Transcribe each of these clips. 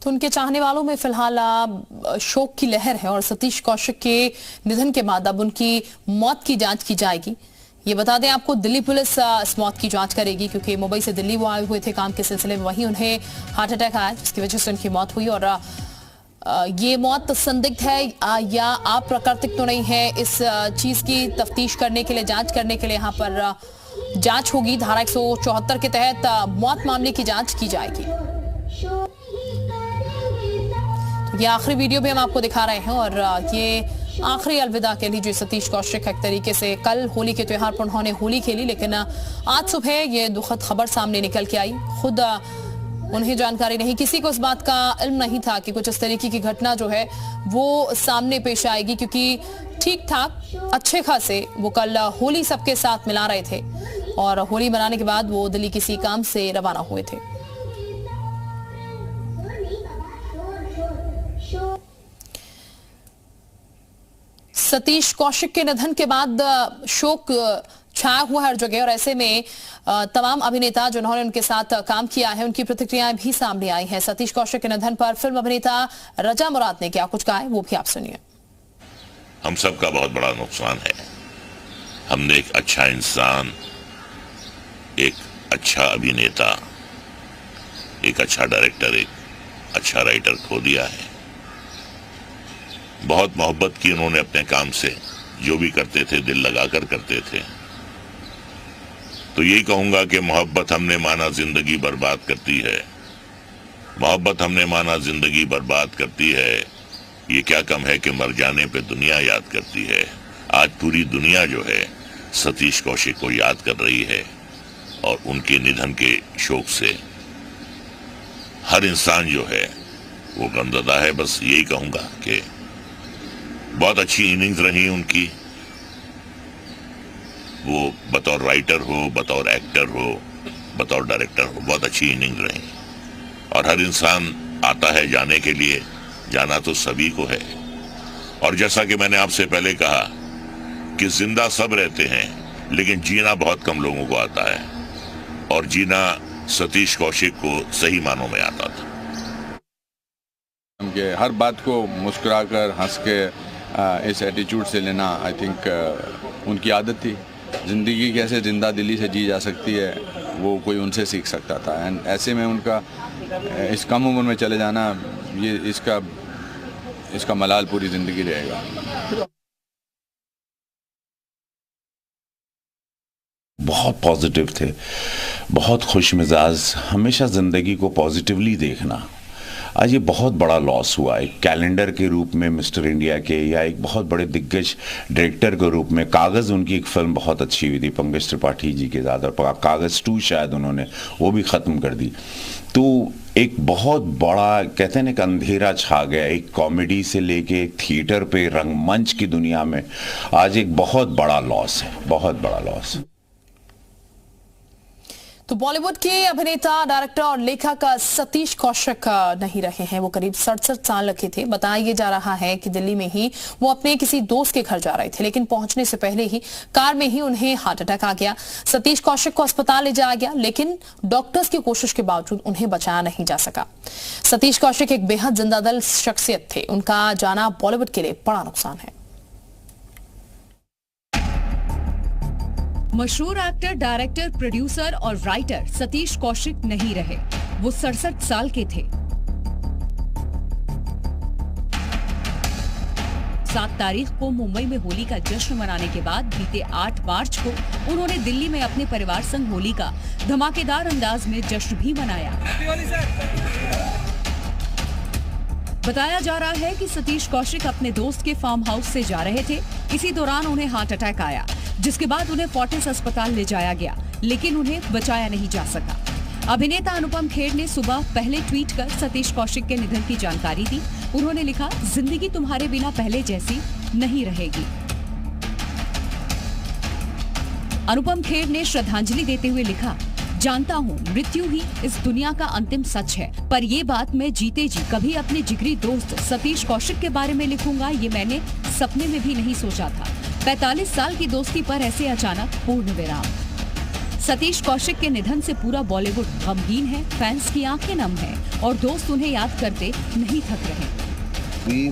तो उनके चाहने वालों में फिलहाल शोक की लहर है और सतीश कौशिक के निधन के बाद अब उनकी मौत की जांच की जाएगी। ये बता दें आपको, दिल्ली पुलिस इस मौत की जांच करेगी क्योंकि मुंबई से दिल्ली वो आए हुए थे काम के सिलसिले में, वहीं उन्हें हार्ट अटैक आया जिसकी वजह से उनकी मौत हुई। और ये मौत संदिग्ध है या अप्राकृतिक तो नहीं है, इस चीज की तफ्तीश करने के लिए, जांच करने के लिए यहाँ पर जांच होगी। धारा 174 के तहत मौत मामले की जांच की जाएगी। तो ये आखिरी वीडियो भी हम आपको दिखा रहे हैं और ये आखिरी अलविदा कह लीजिए सतीश कौशिक। एक तरीके से कल होली के त्योहार पर उन्होंने होली खेली, लेकिन आज सुबह ये दुखद खबर सामने निकल के आई। खुद उन्हें जानकारी नहीं, किसी को इस बात का इल्म नहीं था कि कुछ इस तरीके की घटना जो है वो सामने पेश आएगी, क्योंकि ठीक ठाक अच्छे खासे वो कल होली सबके साथ मिला रहे थे और होली मनाने के बाद वो दिल्ली किसी काम से रवाना हुए थे। सतीश कौशिक के निधन के बाद शोक छाया हुआ हर जगह और ऐसे में तमाम अभिनेता जिन्होंने उनके साथ काम किया है उनकी प्रतिक्रियाएं भी सामने आई हैं। सतीश कौशिक के निधन पर फिल्म अभिनेता रजा मुराद ने क्या कुछ कहा है वो भी आप सुनिए। हम सब का बहुत बड़ा नुकसान है। हमने एक अच्छा इंसान, एक अच्छा अभिनेता, एक अच्छा डायरेक्टर, एक अच्छा राइटर खो दिया है। बहुत मोहब्बत की उन्होंने अपने काम से, जो भी करते थे दिल लगाकर करते थे। तो यही कहूंगा कि मोहब्बत हमने माना जिंदगी बर्बाद करती है, मोहब्बत हमने माना जिंदगी बर्बाद करती है। ये क्या कम है कि मर जाने पे दुनिया याद करती है। आज पूरी दुनिया जो है सतीश कौशिक को याद कर रही है और उनके निधन के शोक से हर इंसान जो है वो गमज़दा है। बस यही कहूंगा कि बहुत अच्छी इनिंग्स रही उनकी, वो बतौर राइटर हो, बतौर एक्टर हो, बतौर डायरेक्टर हो, बहुत अच्छी इनिंग्स रही। और हर इंसान आता है जाने के लिए, जाना तो सभी को है। और जैसा कि मैंने आपसे पहले कहा कि जिंदा सब रहते हैं लेकिन जीना बहुत कम लोगों को आता है, और जीना सतीश कौशिक को सही मानों में आता था। हर बात को मुस्कुराकर हंस के इस एटीट्यूड से लेना, आई थिंक उनकी आदत थी। ज़िंदगी कैसे जिंदा दिली से जी जा सकती है वो कोई उनसे सीख सकता था। एंड ऐसे में उनका इस कम उम्र में चले जाना, ये इसका मलाल पूरी ज़िंदगी रहेगा। बहुत पॉजिटिव थे, बहुत खुश मिजाज, हमेशा ज़िंदगी को पॉजिटिवली देखना। आज ये बहुत बड़ा लॉस हुआ है। कैलेंडर के रूप में मिस्टर इंडिया के, या एक बहुत बड़े दिग्गज डायरेक्टर के रूप में। कागज़ उनकी एक फिल्म बहुत अच्छी हुई थी पंकज त्रिपाठी जी के साथ, और कागज़ 2 शायद उन्होंने वो भी ख़त्म कर दी। तो एक बहुत बड़ा कहते हैं ना कि अंधेरा छा गया, एक कॉमेडी से लेके थिएटर पे, रंगमंच की दुनिया में आज एक बहुत बड़ा लॉस है, बहुत बड़ा लॉस। तो बॉलीवुड के अभिनेता, डायरेक्टर और लेखक सतीश कौशिक नहीं रहे हैं। वो करीब 67 साल के थे। बताया जा रहा है कि दिल्ली में ही वो अपने किसी दोस्त के घर जा रहे थे, लेकिन पहुंचने से पहले ही कार में ही उन्हें हार्ट अटैक आ गया। सतीश कौशिक को अस्पताल ले जाया गया, लेकिन डॉक्टर्स की कोशिश के बावजूद उन्हें बचाया नहीं जा सका। सतीश कौशिक एक बेहद जिंदादिल शख्सियत थे। उनका जाना बॉलीवुड के लिए बड़ा नुकसान है। मशहूर एक्टर, डायरेक्टर, प्रोड्यूसर और राइटर सतीश कौशिक नहीं रहे। वो 67 साल के थे। 7 तारीख को मुंबई में होली का जश्न मनाने के बाद बीते 8 मार्च को उन्होंने दिल्ली में अपने परिवार संग होली का धमाकेदार अंदाज में जश्न भी मनाया। बताया जा रहा है कि सतीश कौशिक अपने दोस्त के फार्म हाउस से जा रहे थे। इसी दौरान उन्हें हार्ट अटैक आया, जिसके बाद उन्हें फोर्टिस अस्पताल ले जाया गया, लेकिन उन्हें बचाया नहीं जा सका। अभिनेता अनुपम खेर ने सुबह पहले ट्वीट कर सतीश कौशिक के निधन की जानकारी दी। उन्होंने लिखा, जिंदगी तुम्हारे बिना पहले जैसी नहीं रहेगी। अनुपम खेर ने श्रद्धांजलि देते हुए लिखा, जानता हूँ मृत्यु ही इस दुनिया का अंतिम सच है, पर ये बात मैं जीते जी कभी अपने जिगरी दोस्त सतीश कौशिक के बारे में लिखूंगा, ये मैंने सपने में भी नहीं सोचा था। 45 साल की दोस्ती पर ऐसे अचानक पूर्ण विराम। सतीश कौशिक के निधन से पूरा बॉलीवुड गमगीन है, फैंस की आंखें नम हैं और दोस्त उन्हें याद करते नहीं थक रहे।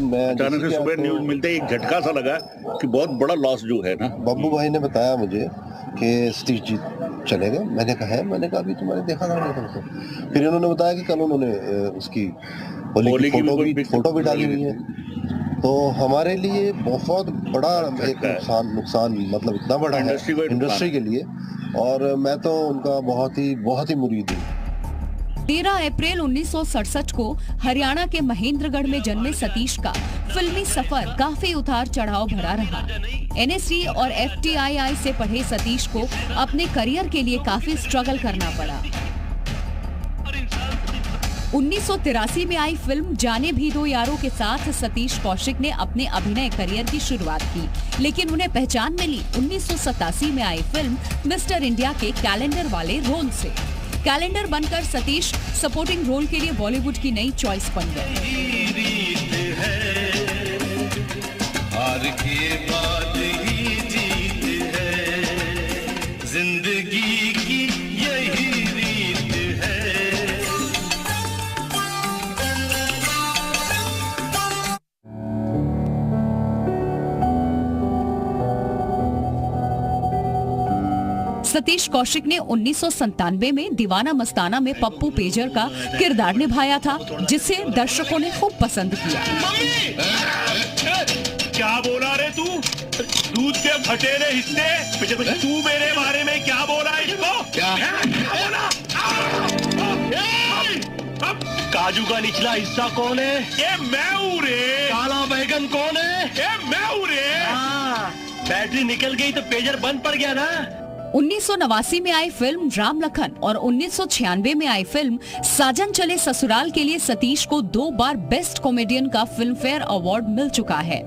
मैं अचानक से सुबह न्यूज मिलते ही एक झटका सा लगा कि बहुत बड़ा लॉस जो है ना। बब्बू भाई ने बताया मुझे कि सतीश जी चले गए। मैंने कहा अभी तुम्हारे देखा था मैंने। फिर उन्होंने बताया कि कल उन्होंने उसकी होली की फोटो भी डाली हुई है। तो हमारे लिए बहुत बड़ा एक नुकसान मतलब इतना बड़ा है इंडस्ट्री के लिए, और मैं तो उनका बहुत ही मुरीद हूँ। 13 अप्रैल 1967 को हरियाणा के महेंद्रगढ़ में जन्मे सतीश का फिल्मी सफर काफी उतार चढ़ाव भरा रहा। NSD और FTII से पढ़े सतीश को अपने करियर के लिए काफी स्ट्रगल करना पड़ा। 1983 में आई फिल्म जाने भी दो यारों के साथ सतीश कौशिक ने अपने अभिनय करियर की शुरुआत की, लेकिन उन्हें पहचान मिली 1987 में आई फिल्म मिस्टर इंडिया के कैलेंडर वाले रोल से। कैलेंडर बनकर सतीश सपोर्टिंग रोल के लिए बॉलीवुड की नई चॉइस बन गए। जिंदगी की यही रीत है। सतीश कौशिक ने 1997 में दीवाना मस्ताना में पप्पू पेजर का किरदार निभाया था, जिसे दर्शकों ने खूब पसंद किया। क्या बोला रे तू? दूध के फटेरे हिस्से, तू मेरे बारे में क्या बोला इसको? क्या बोला? काजू का निचला हिस्सा कौन है? ये मैं हूँ रे। काला बैगन कौन है? ये मैं हूँ रे। बैटरी निकल गई तो पेजर बंद पड़ गया ना। 1989 में आई फिल्म राम लखन और 1996 में आई फिल्म साजन चले ससुराल के लिए सतीश को 2 बार बेस्ट कॉमेडियन का फिल्म फेयर अवार्ड मिल चुका है।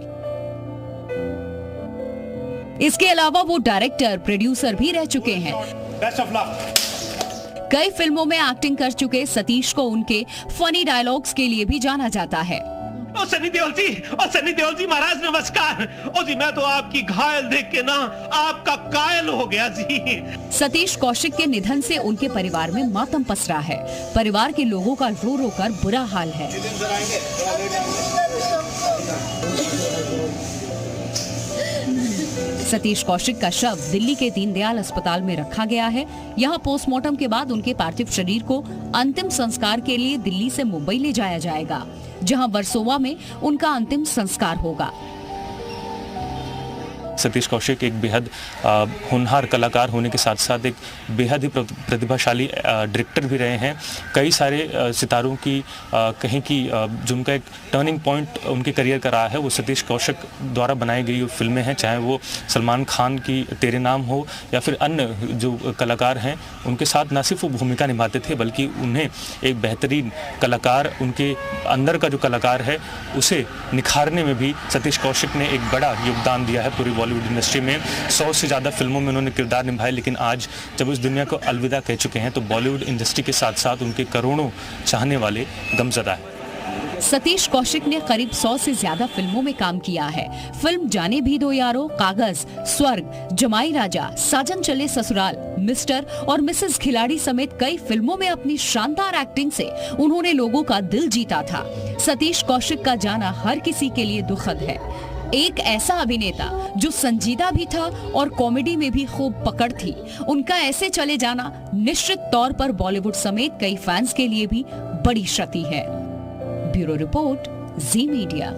इसके अलावा वो डायरेक्टर, प्रोड्यूसर भी रह चुके हैं। Best of luck. कई फिल्मों में एक्टिंग कर चुके सतीश को उनके फनी डायलॉग्स के लिए भी जाना जाता है। सनी देओल जी महाराज नमस्कार। ओ जी मैं तो आपकी घायल देख के ना आपका कायल हो गया जी। सतीश कौशिक के निधन से उनके परिवार में मातम पसरा है। परिवार के लोगों का रो रो कर बुरा हाल है। सतीश कौशिक का शव दिल्ली के दीनदयाल अस्पताल में रखा गया है। यहाँ पोस्टमार्टम के बाद उनके पार्थिव शरीर को अंतिम संस्कार के लिए दिल्ली से मुंबई ले जाया जाएगा, जहां वर्सोवा में उनका अंतिम संस्कार होगा। सतीश कौशिक एक बेहद होनहार कलाकार होने के साथ साथ एक बेहद ही प्रतिभाशाली डायरेक्टर भी रहे हैं। कई सारे सितारों की कहीं की जो उनका एक टर्निंग पॉइंट उनके करियर का रहा है वो सतीश कौशिक द्वारा बनाई गई फिल्में हैं, चाहे वो सलमान खान की तेरे नाम हो या फिर अन्य जो कलाकार हैं उनके साथ न सिर्फ वो भूमिका निभाते थे बल्कि उन्हें एक बेहतरीन कलाकार, उनके अंदर का जो कलाकार है उसे निखारने में भी सतीश कौशिक ने एक बड़ा योगदान दिया है। पूरी बॉलीवुड इंडस्ट्री में 100 से ज़्यादा फिल्मों में उन्होंने किरदार निभाए, लेकिन आज जब इस दुनिया को अलविदा कह चुके हैं तो बॉलीवुड इंडस्ट्री के साथ साथ उनके करोड़ों चाहने वाले गमज़दा है। सतीश कौशिक ने करीब 100 से ज्यादा फिल्मों में काम किया है। फिल्म जाने भी दो यारो, कागज, स्वर्ग, जमाई राजा, साजन चले ससुराल, मिस्टर और मिसेस खिलाड़ी समेत कई फिल्मों में अपनी शानदार एक्टिंग से उन्होंने लोगों का दिल जीता था। सतीश कौशिक का जाना हर किसी के लिए दुखद है। एक ऐसा अभिनेता जो संजीदा भी था और कॉमेडी में भी खूब पकड़ थी, उनका ऐसे चले जाना निश्चित तौर पर बॉलीवुड समेत कई फैंस के लिए भी बड़ी क्षति है। ब्यूरो रिपोर्ट, जी मीडिया।